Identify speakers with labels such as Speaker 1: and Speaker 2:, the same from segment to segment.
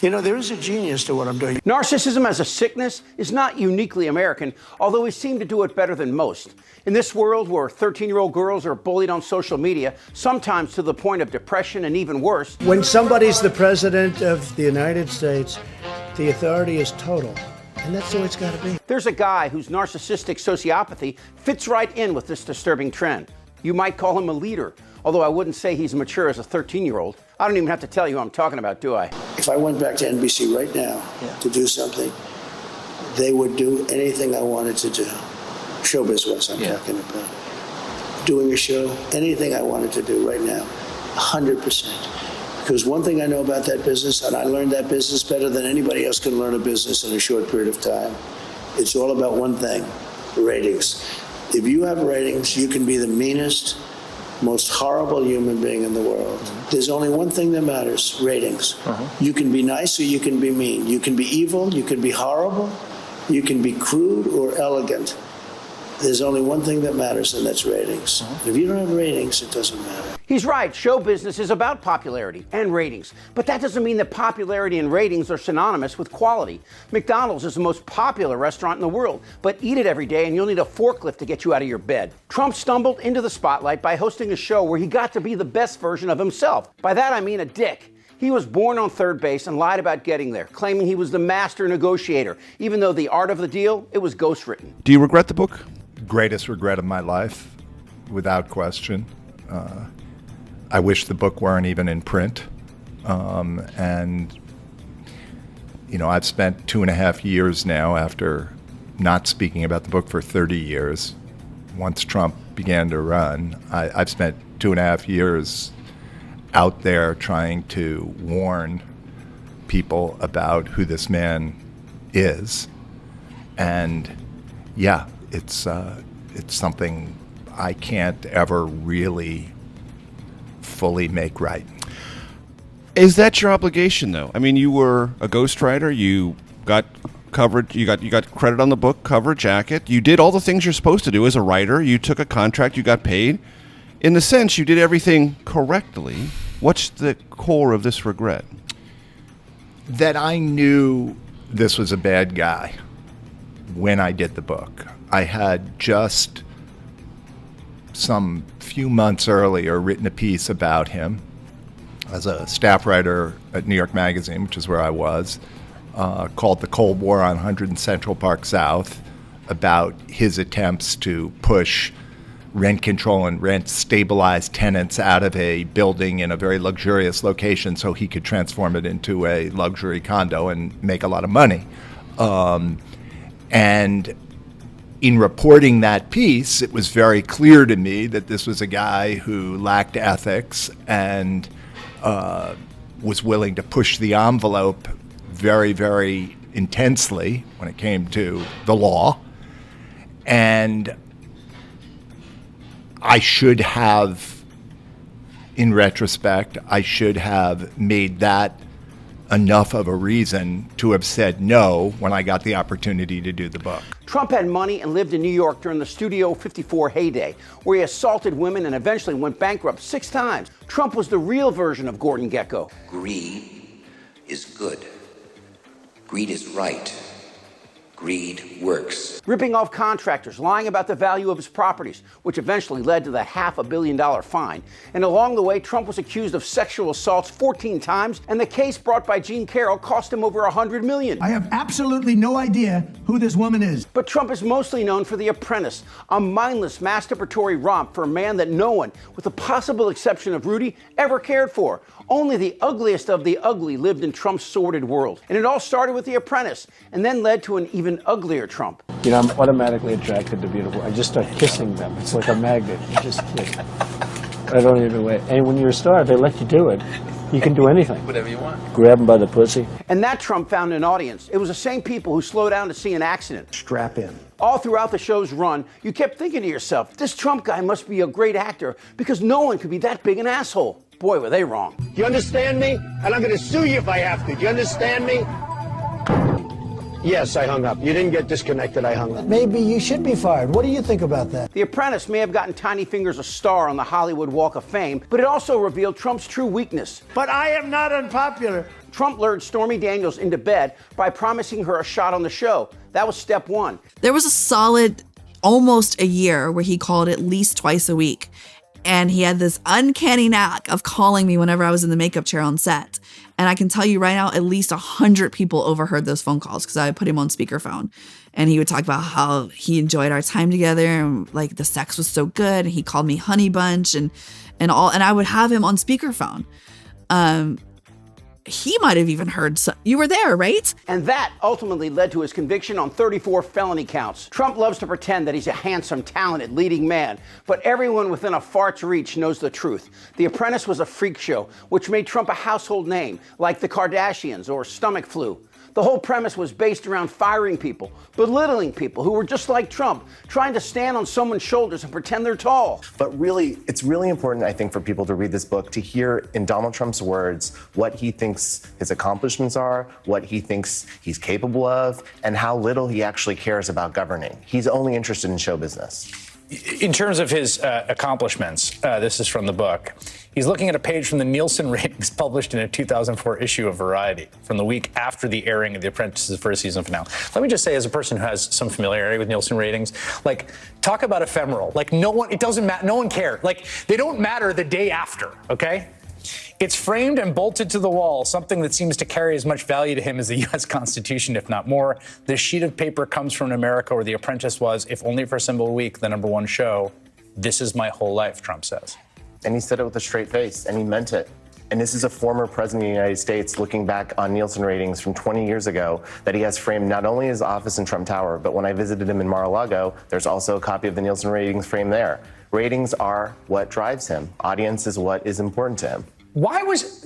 Speaker 1: You know, there is a genius to what I'm doing.
Speaker 2: Narcissism as a sickness is not uniquely American, although we seem to do it better than most. In this world where 13-year-old girls are bullied on social media, sometimes to the point of depression and even worse.
Speaker 1: When somebody's the president of the United States, the authority is total. And that's the way it's got to be.
Speaker 2: There's a guy whose narcissistic sociopathy fits right in with this disturbing trend. You might call him a leader, although I wouldn't say he's mature as a 13-year-old. I don't even have to tell you who I'm talking about, do I?
Speaker 1: If I went back to NBC right now to do something, they would do anything I wanted to do. Show business I'm talking about. Doing a show, anything I wanted to do right now, 100%. Because one thing I know about that business, and I learned that business better than anybody else can learn a business in a short period of time, it's all about one thing, ratings. If you have ratings, you can be the meanest, most horrible human being in the world. There's only one thing that matters, ratings. You can be nice or you can be mean. You can be evil, you can be horrible, you can be crude or elegant. There's only one thing that matters, and that's ratings. If you don't have ratings, it doesn't matter.
Speaker 2: He's right. Show business is about popularity and ratings. But that doesn't mean that popularity and ratings are synonymous with quality. McDonald's is the most popular restaurant in the world, but eat it every day and you'll need a forklift to get you out of your bed. Trump stumbled into the spotlight by hosting a show where he got to be the best version of himself. By that I mean a dick. He was born on third base and lied about getting there, claiming he was the master negotiator, even though the art of the deal, it was ghostwritten.
Speaker 3: Do you regret the book?
Speaker 4: Greatest regret of my life, without question. I wish the book weren't even in print. And, you know, I've spent 2.5 years now after not speaking about the book for 30 years. Once Trump began to run, I've spent 2.5 years out there trying to warn people about who this man is. And, yeah, it's something I can't ever really fully make right.
Speaker 3: Is that your obligation, though? I mean, you were a ghostwriter. You got coverage. You got credit on the book cover, jacket. You did all the things you're supposed to do as a writer. You took a contract. You got paid. In the sense, you did everything correctly. What's the core of this regret?
Speaker 4: That I knew this was a bad guy when I did the book. I had just some few months earlier written a piece about him as a staff writer at New York Magazine, which is where I was, called The Cold War on 100 and Central Park South, about his attempts to push rent control and rent stabilized tenants out of a building in a very luxurious location so he could transform it into a luxury condo and make a lot of money. And in reporting that piece, it was very clear to me that this was a guy who lacked ethics and was willing to push the envelope very, very intensely when it came to the law. And I should have, in retrospect, I should have made that enough of a reason to have said no when I got the opportunity to do the book.
Speaker 2: Trump had money and lived in New York during the Studio 54 heyday, where he assaulted women and eventually went bankrupt 6 times. Trump was the real version of Gordon Gekko.
Speaker 5: Greed is good. Greed is right. Greed works.
Speaker 2: Ripping off contractors, lying about the value of his properties, which eventually led to the $500 million fine. And along the way, Trump was accused of sexual assaults 14 times, and the case brought by Jean Carroll cost him over $100 million.
Speaker 6: I have absolutely no idea who this woman is.
Speaker 2: But Trump is mostly known for The Apprentice, a mindless masturbatory romp for a man that no one, with the possible exception of Rudy, ever cared for. Only the ugliest of the ugly lived in Trump's sordid world. And it all started with The Apprentice, and then led to an even uglier Trump.
Speaker 7: You know, I'm automatically attracted to beautiful. I just start kissing them. It's like a magnet. You just kiss. I don't even wait. And when you're a star, they let you do it. You can do anything.
Speaker 5: Whatever you want.
Speaker 7: Grab them by the pussy.
Speaker 2: And that Trump found an audience. It was the same people who slow down to see an accident.
Speaker 1: Strap in.
Speaker 2: All throughout the show's run, you kept thinking to yourself, this Trump guy must be a great actor because no one could be that big an asshole. Boy, were they wrong.
Speaker 8: Do you understand me? And I'm going to sue you if I have to. Do you understand me? Yes, I hung up. You didn't get disconnected. I hung up.
Speaker 1: Maybe you should be fired. What do you think about that?
Speaker 2: The Apprentice may have gotten Tiny Fingers a star on the Hollywood Walk of Fame, but it also revealed Trump's true weakness.
Speaker 1: But I am not unpopular.
Speaker 2: Trump lured Stormy Daniels into bed by promising her a shot on the show. That was step one.
Speaker 9: There was a solid almost a year where he called at least twice a week. And he had this uncanny knack of calling me whenever I was in the makeup chair on set. And I can tell you right now, at least 100 people overheard those phone calls because I put him on speakerphone. And he would talk about how he enjoyed our time together and like the sex was so good. And he called me Honey Bunch and I would have him on speakerphone. He might have even heard you were there, right?
Speaker 2: And that ultimately led to his conviction on 34 felony counts. Trump loves to pretend that he's a handsome, talented, leading man, but everyone within a fart's reach knows the truth. The Apprentice was a freak show, which made Trump a household name, like the Kardashians or stomach flu. The whole premise was based around firing people, belittling people who were just like Trump, trying to stand on someone's shoulders and pretend they're tall.
Speaker 10: But really, it's really important, I think, for people to read this book to hear in Donald Trump's words what he thinks his accomplishments are, what he thinks he's capable of, and how little he actually cares about governing. He's only interested in show business.
Speaker 11: In terms of his accomplishments, this is from the book. He's looking at a page from the Nielsen ratings published in a 2004 issue of Variety from the week after the airing of The Apprentice's first season finale. Let me just say, as a person who has some familiarity with Nielsen ratings, like, talk about ephemeral. Like, it doesn't matter. No one cared. Like, they don't matter the day after, okay? It's framed and bolted to the wall, something that seems to carry as much value to him as the U.S. Constitution, if not more. This sheet of paper comes from America where The Apprentice was, if only for a single week, the #1 show. This is my whole life, Trump says.
Speaker 10: And he said it with a straight face, and he meant it. And this is a former president of the United States looking back on Nielsen ratings from 20 years ago that he has framed not only his office in Trump Tower, but when I visited him in Mar-a-Lago, there's also a copy of the Nielsen ratings framed there. Ratings are what drives him. Audience is what is important to him.
Speaker 11: Why was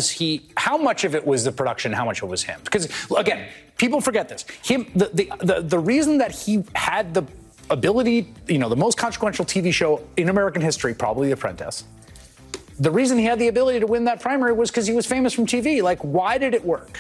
Speaker 11: he, how much of it was the production, how much of it was him? Because, again, people forget this. The reason that he had the ability, the most consequential TV show in American history, probably The Apprentice, the reason he had the ability to win that primary was because he was famous from TV. Like, why did it work?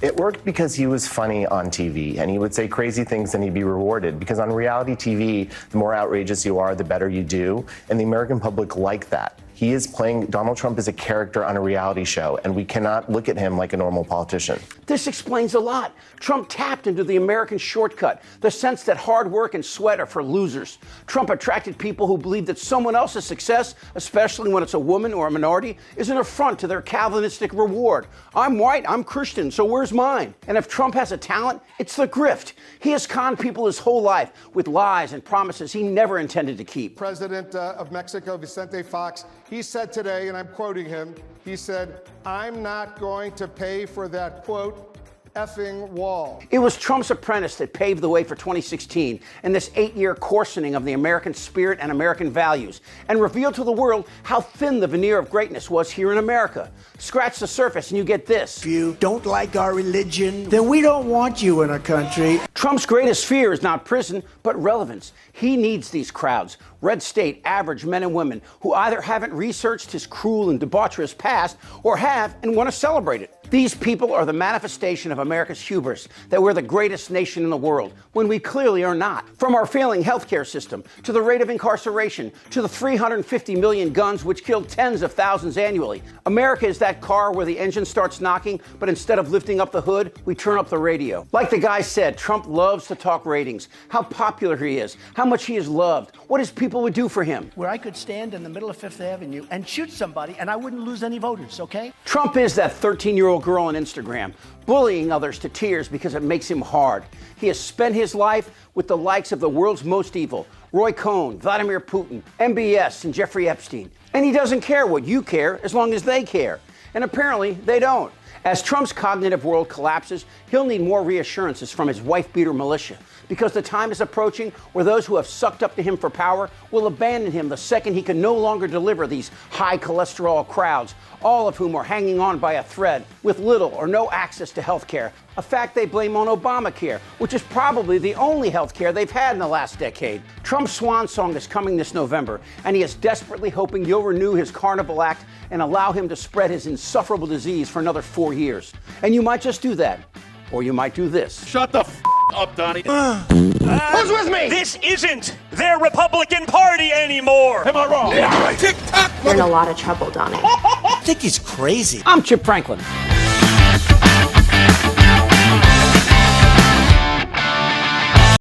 Speaker 10: It worked because he was funny on TV, and he would say crazy things and he'd be rewarded. Because on reality TV, the more outrageous you are, the better you do. And the American public like that. He is playing, Donald Trump is a character on a reality show, and we cannot look at him like a normal politician.
Speaker 2: This explains a lot. Trump tapped into the American shortcut, the sense that hard work and sweat are for losers. Trump attracted people who believe that someone else's success, especially when it's a woman or a minority, is an affront to their Calvinistic reward. I'm white, I'm Christian, so where's mine? And if Trump has a talent, it's the grift. He has conned people his whole life with lies and promises he never intended to keep.
Speaker 12: President of Mexico, Vicente Fox, he said today, and I'm quoting him, he said, "I'm not going to pay for that, quote, effing wall."
Speaker 2: It was Trump's Apprentice that paved the way for 2016 and this 8-year coarsening of the American spirit and American values, and revealed to the world how thin the veneer of greatness was here in America. Scratch the surface and you get this.
Speaker 6: If you don't like our religion, then we don't want you in our country.
Speaker 2: Trump's greatest fear is not prison, but relevance. He needs these crowds, red state, average men and women who either haven't researched his cruel and debaucherous past or have and want to celebrate it. These people are the manifestation of America's hubris, that we're the greatest nation in the world, when we clearly are not. From our failing healthcare system, to the rate of incarceration, to the 350 million guns which kill tens of thousands annually. America is that car where the engine starts knocking, but instead of lifting up the hood, we turn up the radio. Like the guy said, Trump loves to talk ratings, how popular he is, how much he is loved, what his people would do for him.
Speaker 6: Where I could stand in the middle of Fifth Avenue and shoot somebody and I wouldn't lose any voters, okay?
Speaker 2: Trump is that 13-year-old girl on Instagram, bullying others to tears because it makes him hard. He has spent his life with the likes of the world's most evil, Roy Cohn, Vladimir Putin, MBS, and Jeffrey Epstein. And he doesn't care what you care as long as they care. And apparently, they don't. As Trump's cognitive world collapses, he'll need more reassurances from his wife-beater militia, because the time is approaching where those who have sucked up to him for power will abandon him the second he can no longer deliver these high-cholesterol crowds, all of whom are hanging on by a thread with little or no access to health care, a fact they blame on Obamacare, which is probably the only health care they've had in the last decade. Trump's swan song is coming this November, and he is desperately hoping you'll renew his carnival act and allow him to spread his insufferable disease for another 4 years. And you might just do that, or you might do this.
Speaker 13: Shut the up, Donnie.
Speaker 8: Who's with me?
Speaker 13: This isn't their Republican Party anymore.
Speaker 8: Am I wrong?
Speaker 13: Yeah, right.
Speaker 14: You're in a lot of trouble, Donnie.
Speaker 6: think he's crazy.
Speaker 2: I'm Chip Franklin.